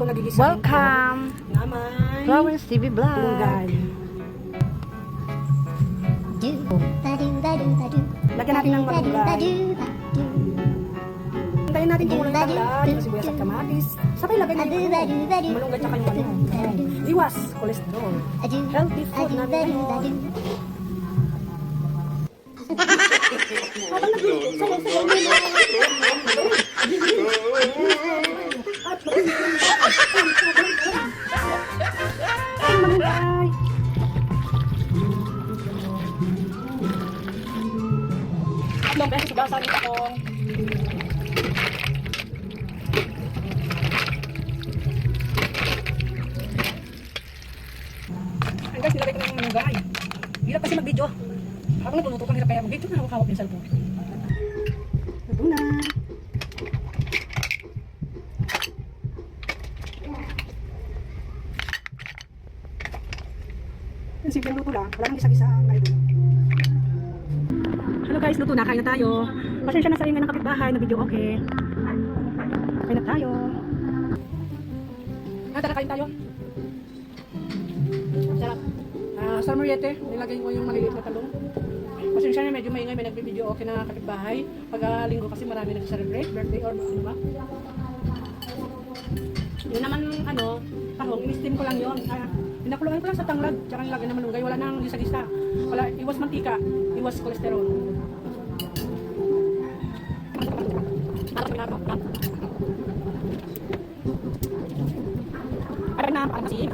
ko nagigisa. Welcome! Naman. Flowers TV Vlog. Malunggay. Lagyan natin ng malunggay. Hintayin natin kumulo yung tanglad, yung sibuyas at kamatis. Sabay lagay natin yung malunggay tsaka yung ano. Iwas, cholesterol. Healthy food natin yun. Habang nagluluto, sabaw-sabaw mo. Malunggay. Tatlong beses hugasan ito kong guys, nilagay ko ng malunggay. Hirap kasi mag-video. Habang nagluluto kang hirap kaya mag-video na hawak yung cellphone. Ito na. Yung simpleng luto lang. Wala nang gisa-gisa ang idol. Hello guys, luto na. Kain na tayo. Pasensya na sa ingay ng kapitbahay na video okay. Kain na tayo. Tara, kain tayo. Sarap. Sa meriete, nilagay ko yung maliliit na talong. Pasensya na medyo maingay, may nagbibideo okay na kapitbahay. Pag linggo kasi marami nag-celebrate, birthday or ano ba. Yun naman tahong, in-steam ko lang yun. Pinakuluan ko lang sa tanglad, tsaka nilagay na malunggay, wala nang lisa-lisa. Wala, iwas mantika, iwas kolesterol. Parang na, parang kasi,